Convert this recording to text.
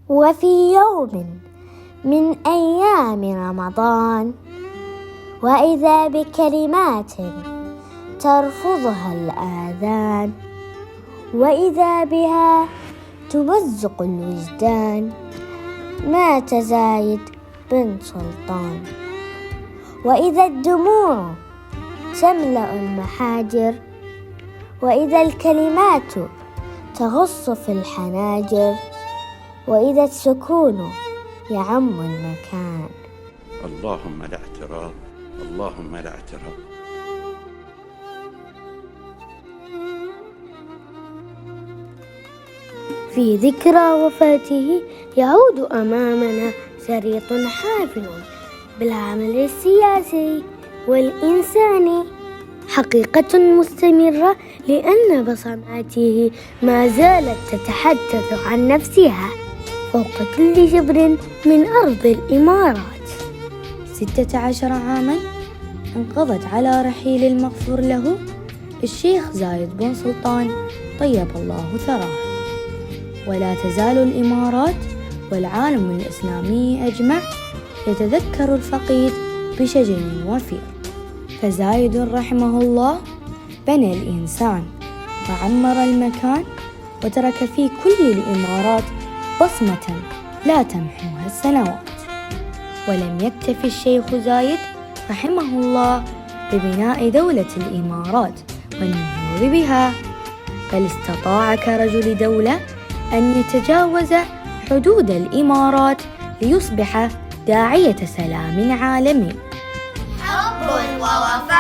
وفي يوم من أيام رمضان وإذا بكلمات ترفضها الآذان، وإذا بها تمزق الوجدان، مات زايد بن سلطان. وإذا الدموع تملأ المحاجر، وإذا الكلمات تغص في الحناجر، وإذا السكون يعم المكان. اللهم لا اعتراض، اللهم لا اعتراض. في ذكرى وفاته يعود أمامنا شريط حافل بالعمل السياسي والإنساني، حقيقة مستمرة لأن بصماته ما زالت تتحدث عن نفسها فوق كل جبر من أرض الإمارات. 16 عاما انقضت على رحيل المغفور له الشيخ زايد بن سلطان طيب الله ثراه، ولا تزال الإمارات والعالم الإسلامي أجمع يتذكر الفقيد بشجن وفير. فزايد رحمه الله بنى الإنسان وعمر المكان، وترك في كل الإمارات بصمة لا تمحوها السنوات. ولم يكتف الشيخ زايد رحمه الله ببناء دولة الإمارات والنهوض بها، بل استطاع كرجل دولة أن يتجاوز حدود الإمارات ليصبح داعية سلام عالمي. حب ووفاء